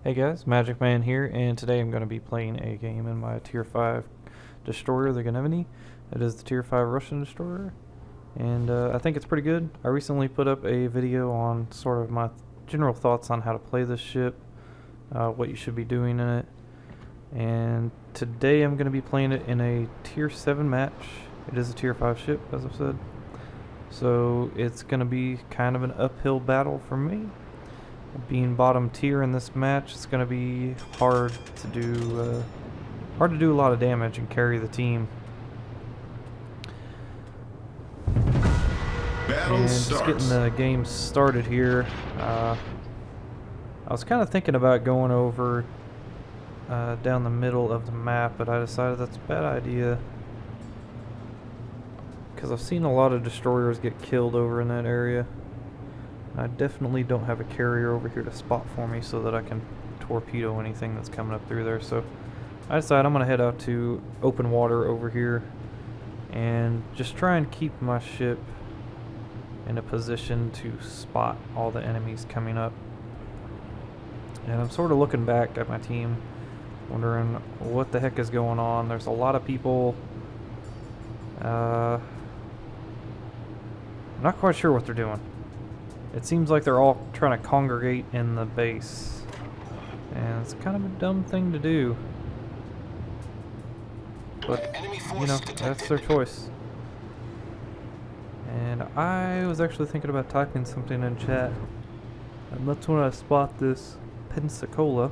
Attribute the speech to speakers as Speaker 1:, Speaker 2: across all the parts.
Speaker 1: Hey guys, Magic Man here, and today I'm going to be playing a game in my Tier 5 destroyer, the Gnevny. It is the Tier 5 Russian destroyer, and I think it's pretty good. I recently put up a video on sort of my general thoughts on how to play this ship, what you should be doing in it, and today I'm going to be playing it in a Tier 7 match. It is a Tier 5 ship, as I've said, so it's going to be kind of an uphill battle for me. Being bottom tier in this match, it's going to be hard to do a lot of damage and carry the team. And just getting the game started here. I was kind of thinking about going over down the middle of the map, but I decided that's a bad idea because I've seen a lot of destroyers get killed over in that area. I definitely don't have a carrier over here to spot for me so that I can torpedo anything that's coming up through there. So I decided I'm going to head out to open water over here and just try and keep my ship in a position to spot all the enemies coming up. And I'm sort of looking back at my team, wondering what the heck is going on. There's a lot of people. I'm not quite sure what they're doing. It seems like they're all trying to congregate in the base, and it's kind of a dumb thing to do, but you know, that's their choice. And I was actually thinking about typing something in chat, and that's when I spot this Pensacola,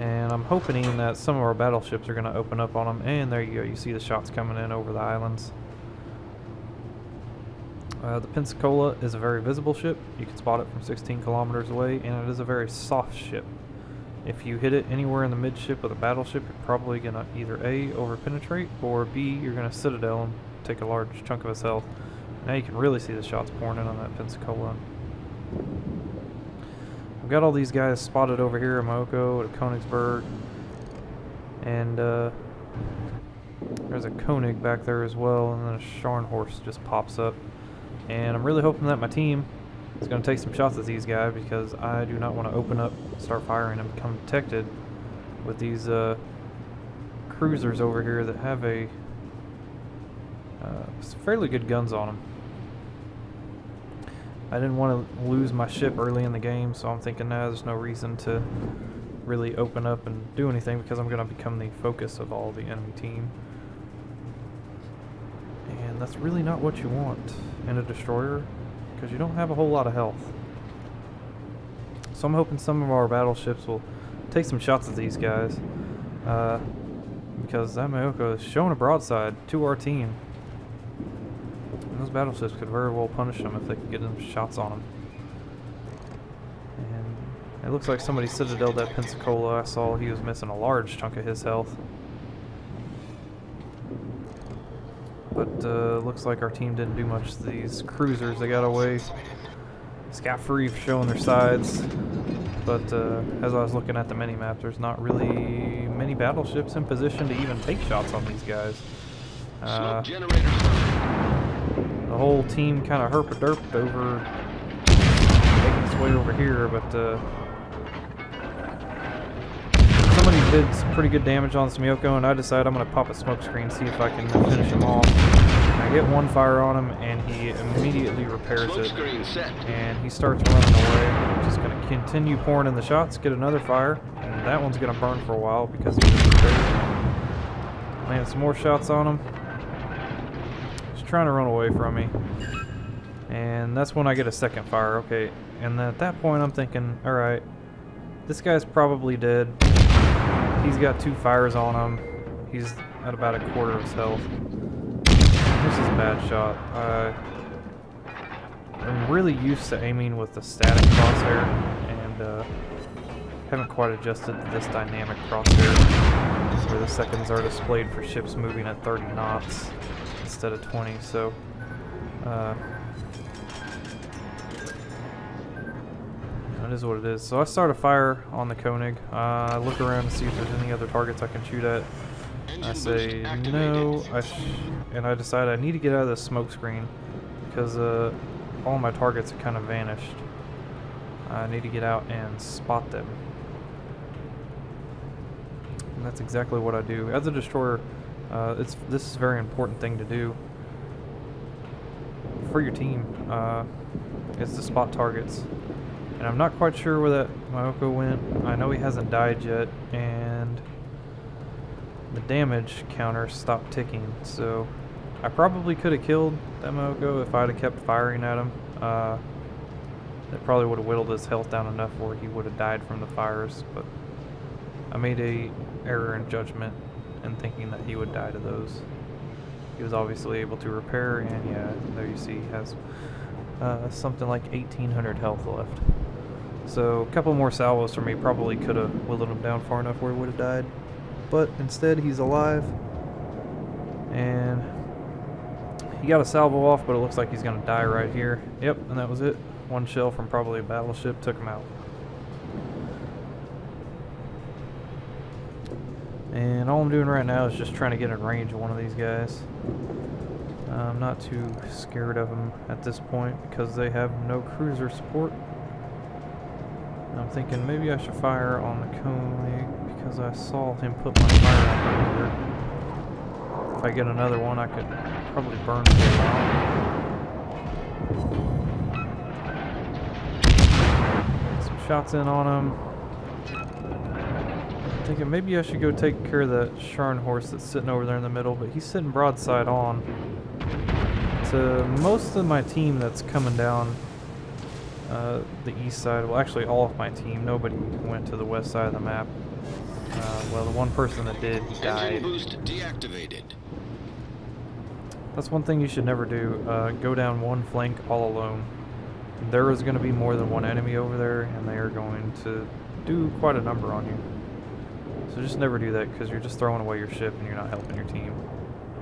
Speaker 1: and I'm hoping that some of our battleships are going to open up on them. And there you go, you see the shots coming in over the islands. The Pensacola is a very visible ship. You can spot it from 16 kilometers away, and it is a very soft ship. If you hit it anywhere in the midship of the battleship, you're probably going to either A, overpenetrate, or B, you're going to citadel and take a large chunk of its health. Now you can really see the shots pouring in on that Pensacola. I've got all these guys spotted over here at Moko, at Königsberg, and there's a Koenig back there as well, and then a Scharnhorst just pops up. And I'm really hoping that my team is going to take some shots at these guys, because I do not want to open up, start firing, and become detected with these cruisers over here that have a fairly good guns on them. I didn't want to lose my ship early in the game, so I'm thinking now there's no reason to really open up and do anything, because I'm going to become the focus of all the enemy team. And that's really not what you want in a destroyer, because you don't have a whole lot of health. So I'm hoping some of our battleships will take some shots at these guys, because that Mayoko is showing a broadside to our team. And those battleships could very well punish them if they could get them shots on them. And it looks like somebody citadeled that Pensacola. I saw he was missing a large chunk of his health. But looks like our team didn't do much to these cruisers. They got away scot-free for showing their sides. But as I was looking at the mini-map, there's not really many battleships in position to even take shots on these guys. The whole team kind of herp-a-derped over, making its way over here, but somebody did some pretty good damage on Smyoko, and I decided I'm going to pop a smoke screen, see if I can finish him off. I get one fire on him, and he immediately repairs it, and he starts running away. I'm just going to continue pouring in the shots, get another fire, and that one's going to burn for a while because he just repaired. Land some more shots on him. He's trying to run away from me, and that's when I get a second fire. Okay, and then at that point I'm thinking, alright, this guy's probably dead. He's got 2 fires on him. He's at about a quarter of his health. This is a bad shot. I'm really used to aiming with the static crosshair, and haven't quite adjusted to this dynamic crosshair, where the seconds are displayed for ships moving at 30 knots instead of 20. So it is what it is. So I start a fire on the Koenig. I look around to see if there's any other targets I can shoot at. I say no, and I decide I need to get out of the smoke screen because all my targets have kind of vanished. I need to get out and spot them. And that's exactly what I do. As a destroyer, this is a very important thing to do for your team, is to spot targets. And I'm not quite sure where that Myoko went. I know he hasn't died yet, and the damage counter stopped ticking, so I probably could have killed that Myoko if I'd have kept firing at him. That probably would have whittled his health down enough where he would have died from the fires, but I made a error in judgment in thinking that he would die to those. He was obviously able to repair, and yeah, there you see he has something like 1800 health left. So a couple more salvos from me probably could have whittled him down far enough where he would have died, but instead he's alive, and he got a salvo off, but it looks like he's gonna die right here. Yep, and that was it. One shell from probably a battleship took him out. And all I'm doing right now is just trying to get in range of one of these guys. I'm not too scared of them at this point because they have no cruiser support. And I'm thinking maybe I should fire on the Koenig because I saw him put my fire out earlier. If I get another one, I could probably burn for a while. Shots in on him. I'm thinking maybe I should go take care of that Scharnhorst that's sitting over there in the middle, but he's sitting broadside on to most of my team that's coming down the east side. Well, actually all of my team. Nobody went to the west side of the map. Well, the one person that did, he died.
Speaker 2: Engine boost deactivated.
Speaker 1: That's one thing you should never do. Go down one flank all alone. There is going to be more than one enemy over there, and they are going to do quite a number on you. So just never do that, because you're just throwing away your ship and you're not helping your team.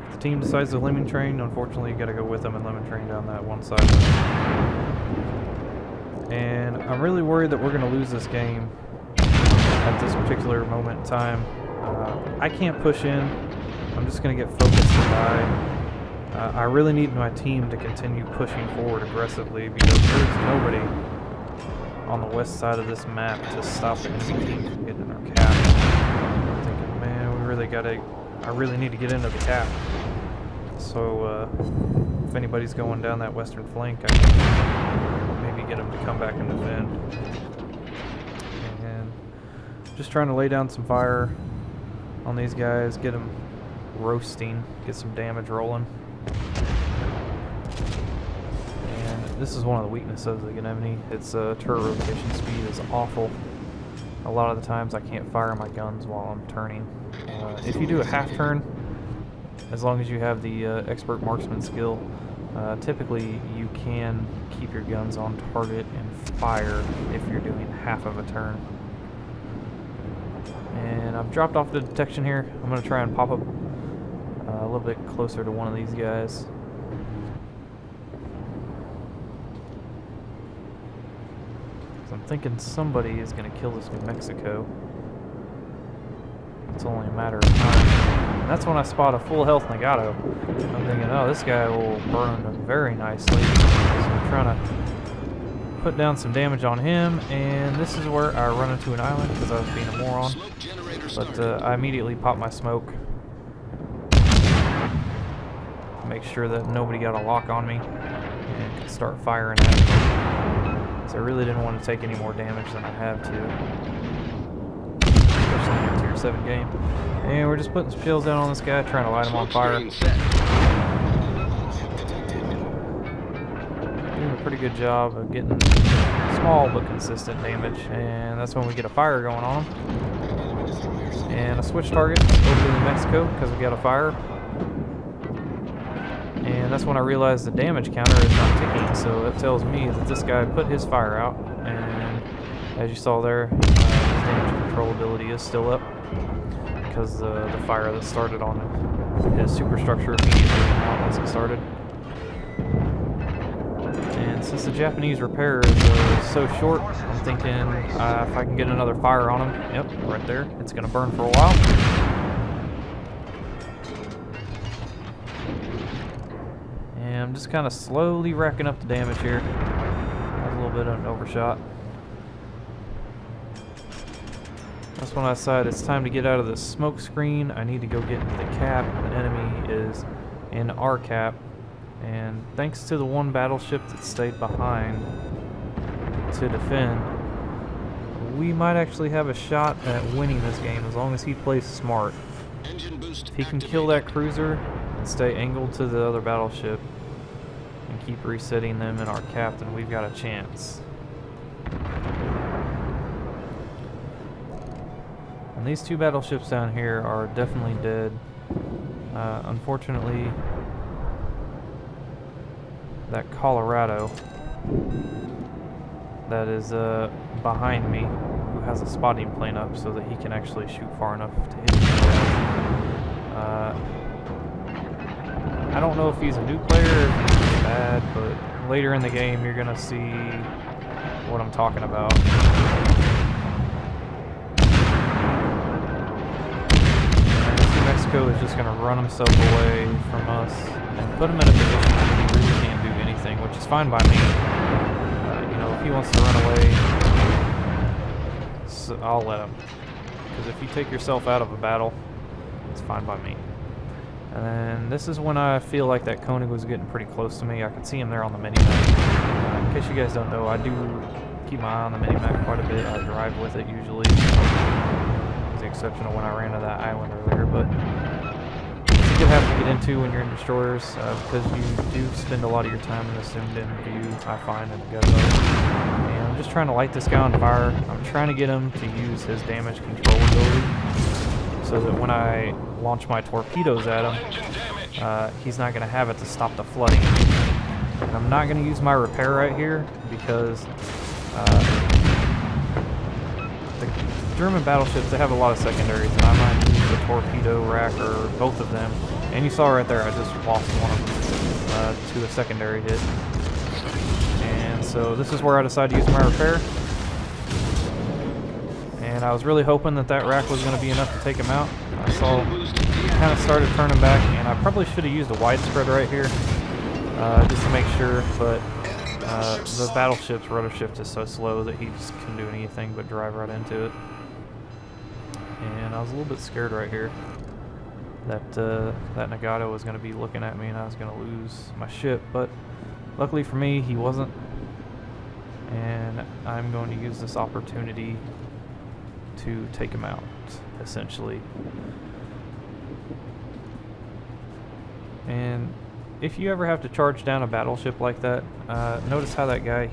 Speaker 1: If the team decides to lemon train, unfortunately you got to go with them and lemon train down that one side. And I'm really worried that we're going to lose this game at this particular moment in time. I can't push in. I'm just going to get focused and die. I really need my team to continue pushing forward aggressively because there's nobody on the west side of this map to stop the enemy team from getting in our cap. I'm thinking, man, I really need to get into the cap. So if anybody's going down that western flank, I can maybe get them to come back and defend. And just trying to lay down some fire on these guys, get them roasting, get some damage rolling. And this is one of the weaknesses of the Gnevny. Its turret rotation speed is awful. A lot of the times I can't fire my guns while I'm turning. If you do a half turn, as long as you have the expert marksman skill, typically you can keep your guns on target and fire if you're doing half of a turn. And I've dropped off the detection here. I'm going to try and pop up a little bit closer to one of these guys. So I'm thinking somebody is going to kill this New Mexico. It's only a matter of time. And that's when I spot a full health Nagato. I'm thinking, oh, this guy will burn very nicely. So I'm trying to put down some damage on him, and this is where I run into an island because I was being a moron. But I immediately pop my smoke. Make sure that nobody got a lock on me and could start firing at me. So I really didn't want to take any more damage than I have to, especially in a tier 7 game. And we're just putting some shells down on this guy, trying to light him on fire. Doing a pretty good job of getting small but consistent damage, and that's when we get a fire going on him. And I switch target over to New Mexico because we got a fire. And that's when I realized the damage counter is not ticking, so it tells me that this guy put his fire out, and as you saw there, his damage control ability is still up because the fire that started on his superstructure immediately went out once it started. And since the Japanese repair is so short, I'm thinking if I can get another fire on him, yep, right there, it's going to burn for a while. And I'm just kind of slowly racking up the damage here. That's a little bit of an overshot. that's when I decided it's time to get out of the smoke screen. I need to go get into the cap. The enemy is in our cap. And thanks to the one battleship that stayed behind to defend, we might actually have a shot at winning this game as long as he plays smart. If he can kill that cruiser and stay angled to the other battleship and keep resetting them in our cap, then we've got a chance. And these two battleships down here are definitely dead. Unfortunately, that Colorado that is behind me, who has a spotting plane up so that he can actually shoot far enough to hit me. I don't know if he's a new player or if he's bad, but later in the game you're gonna see what I'm talking about. Mexico is just going to run himself away from us and put him in a position where he really can't do anything, which is fine by me. You know, if he wants to run away, so I'll let him. Because if you take yourself out of a battle, it's fine by me. And then this is when I feel like that Koenig was getting pretty close to me. I could see him there on the mini-map. In case you guys don't know, I do keep my eye on the mini-map quite a bit. I drive with it usually. With the exception of when I ran to that island earlier, but it's a good habit to get into when you're in destroyers, because you do spend a lot of your time in the zoomed-in view, I find, in the gun mode. And I'm just trying to light this guy on fire. I'm trying to get him to use his damage control ability, so that when I launch my torpedoes at him, he's not going to have it to stop the flooding. And I'm not going to use my repair right here, because the German battleships, they have a lot of secondaries, and I might use the torpedo rack or both of them. And you saw right there, I just lost one of them to a secondary hit. And so this is where I decided to use my repair. And I was really hoping that that rack was going to be enough to take him out. I saw he kind of started turning back, and I probably should have used a widespread right here, just to make sure, but the battleship's rudder shift is so slow that he just couldn't do anything but drive right into it. And I was a little bit scared right here that that Nagato was going to be looking at me and I was going to lose my ship, but luckily for me, he wasn't. And I'm going to use this opportunity to take him out, essentially. And if you ever have to charge down a battleship like that, notice how that guy,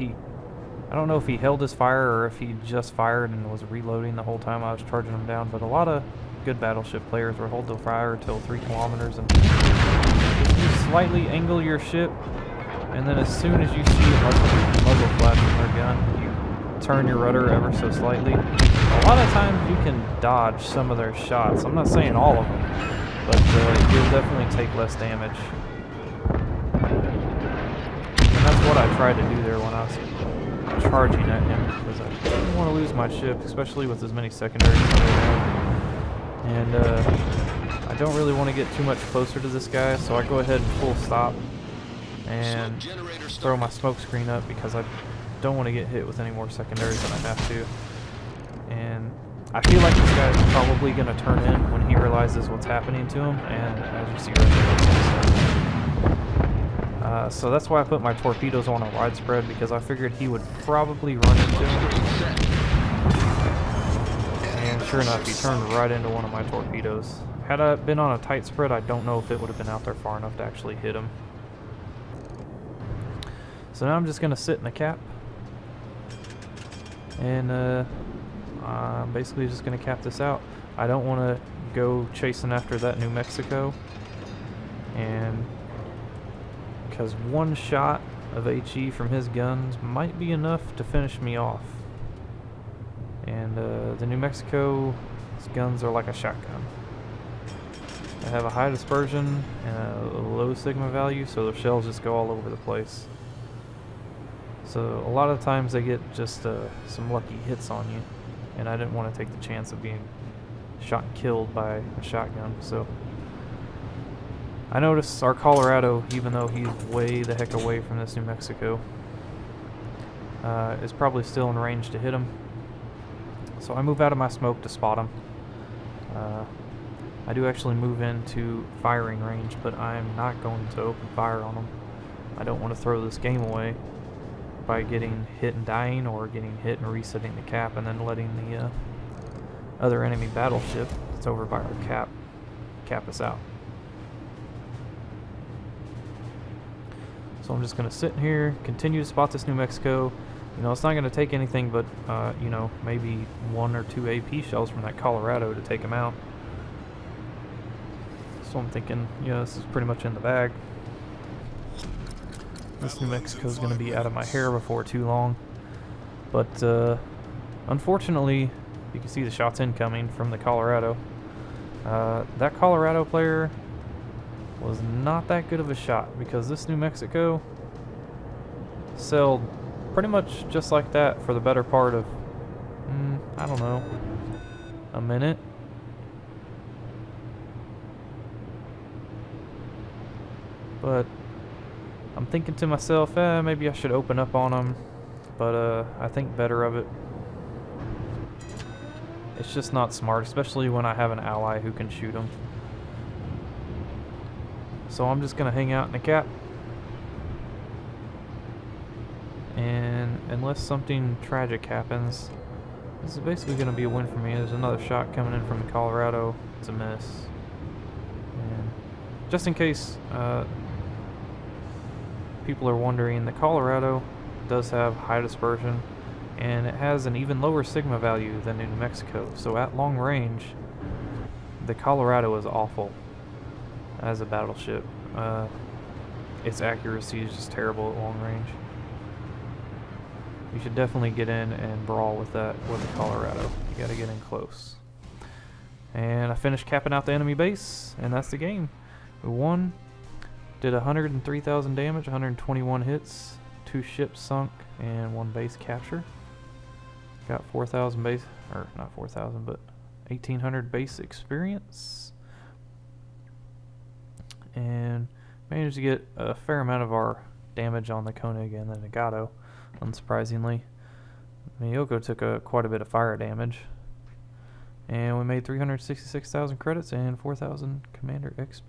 Speaker 1: I don't know if he held his fire or if he just fired and was reloading the whole time I was charging him down, but a lot of good battleship players will hold their fire until 3 kilometers, and if you slightly angle your ship, and then as soon as you see a muzzle flash from their gun, you turn your rudder ever so slightly, a lot of times you can dodge some of their shots. I'm not saying all of them, but you'll definitely take less damage. And that's what I tried to do there when I was charging at him, because I didn't want to lose my ship, especially with as many secondaries as I have. And I don't really want to get too much closer to this guy, so I go ahead and full stop and throw my smoke screen up, because I don't want to get hit with any more secondaries than I have to. And I feel like this guy is probably going to turn in when he realizes what's happening to him, and as you see right there, so that's why I put my torpedoes on a widespread, because I figured he would probably run into him. And sure enough, he turned right into one of my torpedoes. Had I been on a tight spread, I don't know if it would have been out there far enough to actually hit him. So now I'm just going to sit in the cap. And I'm basically just going to cap this out. I don't want to go chasing after that New Mexico. And because one shot of HE from his guns might be enough to finish me off. And the New Mexico's guns are like a shotgun. They have a high dispersion and a low sigma value, so their shells just go all over the place. So a lot of times they get just some lucky hits on you, and I didn't want to take the chance of being shot and killed by a shotgun. So I noticed our Colorado, even though he's way the heck away from this New Mexico, is probably still in range to hit him. So I move out of my smoke to spot them. I do actually move into firing range, but I'm not going to open fire on them. I don't want to throw this game away by getting hit and dying, or getting hit and resetting the cap and then letting the other enemy battleship that's over by our cap us out. So I'm just going to sit in here, continue to spot this New Mexico. You know, it's not going to take anything but, you know, maybe 1 or 2 AP shells from that Colorado to take him out. So I'm thinking, yeah, this is pretty much in the bag. This New Mexico is going to be out of my hair before too long. But, unfortunately, you can see the shots incoming from the Colorado. That Colorado player was not that good of a shot, because this New Mexico sailed pretty much just like that for the better part of, I don't know, a minute. But I'm thinking to myself, maybe I should open up on them, but I think better of it. It's just not smart, especially when I have an ally who can shoot them. So I'm just gonna hang out in the cap, and unless something tragic happens, this is basically gonna be a win for me. There's another shot coming in from the Colorado. It's a miss. And just in case people are wondering, the Colorado does have high dispersion, and it has an even lower sigma value than New Mexico. So at long range, the Colorado is awful as a battleship. Its accuracy is just terrible at long range. You should definitely get in and brawl with that with the Colorado. You gotta get in close. And I finished capping out the enemy base, and that's the game. We won. Did 103,000 damage, 121 hits, 2 ships sunk, and 1 base capture. Got 4,000 base, or not 4,000, but 1,800 base experience. And managed to get a fair amount of our damage on the Koenig and the Nagato, unsurprisingly. Miyoko took quite a bit of fire damage. And we made 366,000 credits and 4,000 Commander XP.